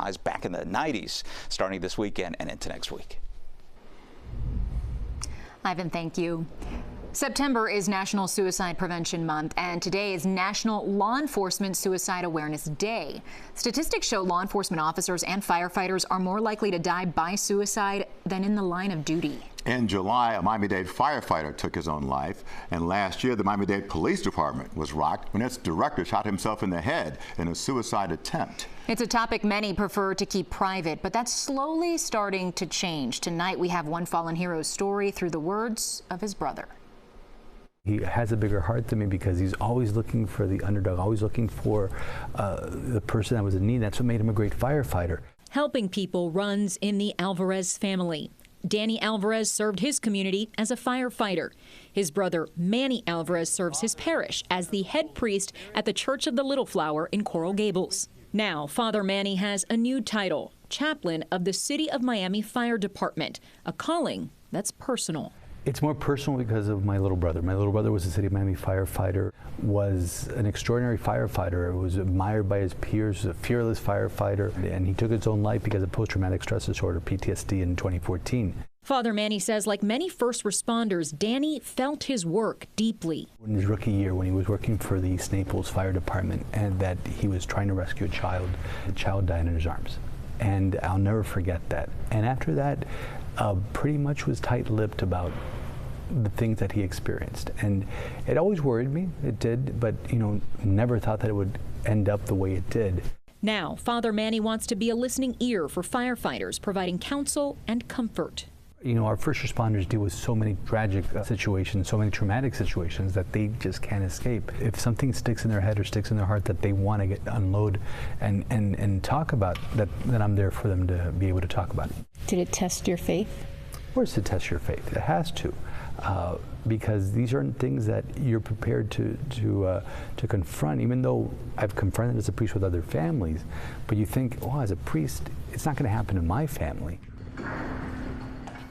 highs back in the 90s starting this weekend and into next week. Ivan, thank you. September is National Suicide Prevention Month, and today is National Law Enforcement Suicide Awareness Day. Statistics show law enforcement officers and firefighters are more likely to die by suicide than in the line of duty. In July, a Miami-Dade firefighter took his own life, and last year the Miami-Dade Police Department was rocked when its director shot himself in the head in a suicide attempt. It's a topic many prefer to keep private, but that's slowly starting to change. Tonight we have one fallen hero's story through the words of his brother. He has a bigger heart than me because he's always looking for the underdog, always looking for the person that was in need. That's what made him a great firefighter. Helping people runs in the Alvarez family. Danny Alvarez served his community as a firefighter. His brother, Manny Alvarez, serves his parish as the head priest at the Church of the Little Flower in Coral Gables. Now, Father Manny has a new title, chaplain of the City of Miami Fire Department, a calling that's personal. It's more personal because of my little brother. My little brother was a City of Miami firefighter, was an extraordinary firefighter, was admired by his peers, a fearless firefighter, and he took his own life because of post-traumatic stress disorder, PTSD, in 2014. Father Manny says, like many first responders, Danny felt his work deeply. In his rookie year, when he was working for the East Naples Fire Department, and that he was trying to rescue a child, the child died in his arms. And I'll never forget that. And after that, pretty much was tight-lipped about the things that he experienced. And it always worried me, it did, but never thought that it would end up the way it did. Now, Father Manny wants to be a listening ear for firefighters, providing counsel and comfort. Our first responders deal with so many tragic situations, so many traumatic situations that they just can't escape. If something sticks in their head or sticks in their heart that they want to unload and talk about, then I'm there for them to be able to talk about it. Did it test your faith? Of course it tests your faith. It has to. Because these aren't things that you're prepared to confront, even though I've confronted as a priest with other families. But you think, oh, as a priest, it's not going to happen in my family.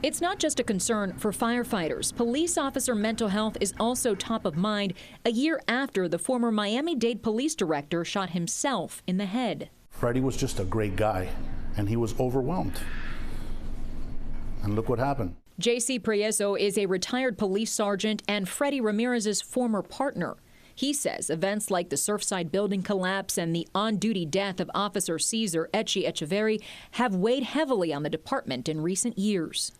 It's not just a concern for firefighters. Police officer mental health is also top of mind a year after the former Miami-Dade police director shot himself in the head. Freddie was just a great guy, and he was overwhelmed. And look what happened. J.C. Prieso is a retired police sergeant and Freddie Ramirez's former partner. He says events like the Surfside building collapse and the on-duty death of Officer Cesar Echeverri have weighed heavily on the department in recent years.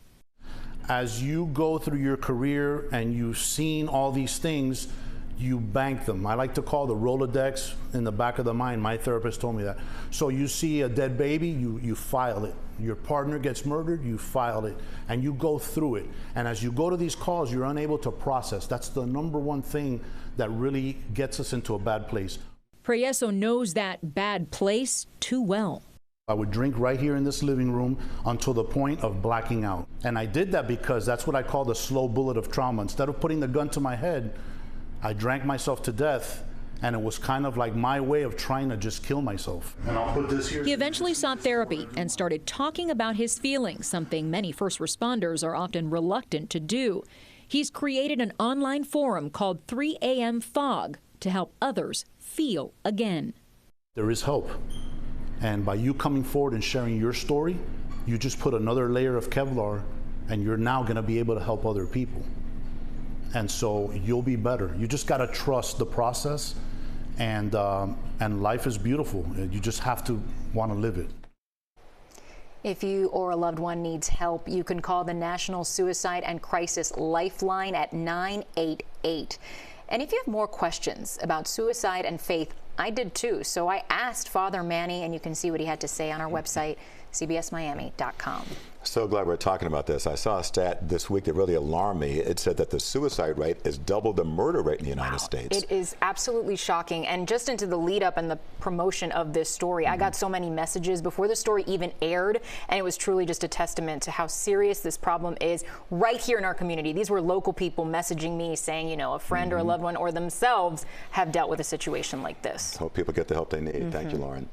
As you go through your career and you've seen all these things, you bank them. I like to call the Rolodex in the back of the mind. My therapist told me that. So you see a dead baby, you file it. Your partner gets murdered, you file it, and you go through it. And as you go to these calls, you're unable to process. That's the number one thing that really gets us into a bad place. Prieso knows that bad place too well. I would drink right here in this living room until the point of blacking out. And I did that because that's what I call the slow bullet of trauma. Instead of putting the gun to my head, I drank myself to death, and it was kind of like my way of trying to just kill myself. And I'll put this here. He eventually sought therapy and started talking about his feelings, something many first responders are often reluctant to do. He's created an online forum called 3 a.m. Fog to help others feel again. There is hope. And by you coming forward and sharing your story, you just put another layer of Kevlar, and you're now going to be able to help other people. And so you'll be better. You just got to trust the process, and life is beautiful. You just have to want to live it. If you or a loved one needs help, you can call the National Suicide and Crisis Lifeline at 988. And if you have more questions about suicide and faith, I did too. So I asked Father Manny, and you can see what he had to say on our website, cbsmiami.com. So glad we're talking about this. I saw a stat this week that really alarmed me. It said that the suicide rate is double the murder rate in the United States. It is absolutely shocking. And just into the lead up and the promotion of this story, I got so many messages before the story even aired, and it was truly just a testament to how serious this problem is right here in our community. These were local people messaging me saying, a friend or a loved one or themselves have dealt with a situation like this. Hope people get the help they need. Thank you, Lauren.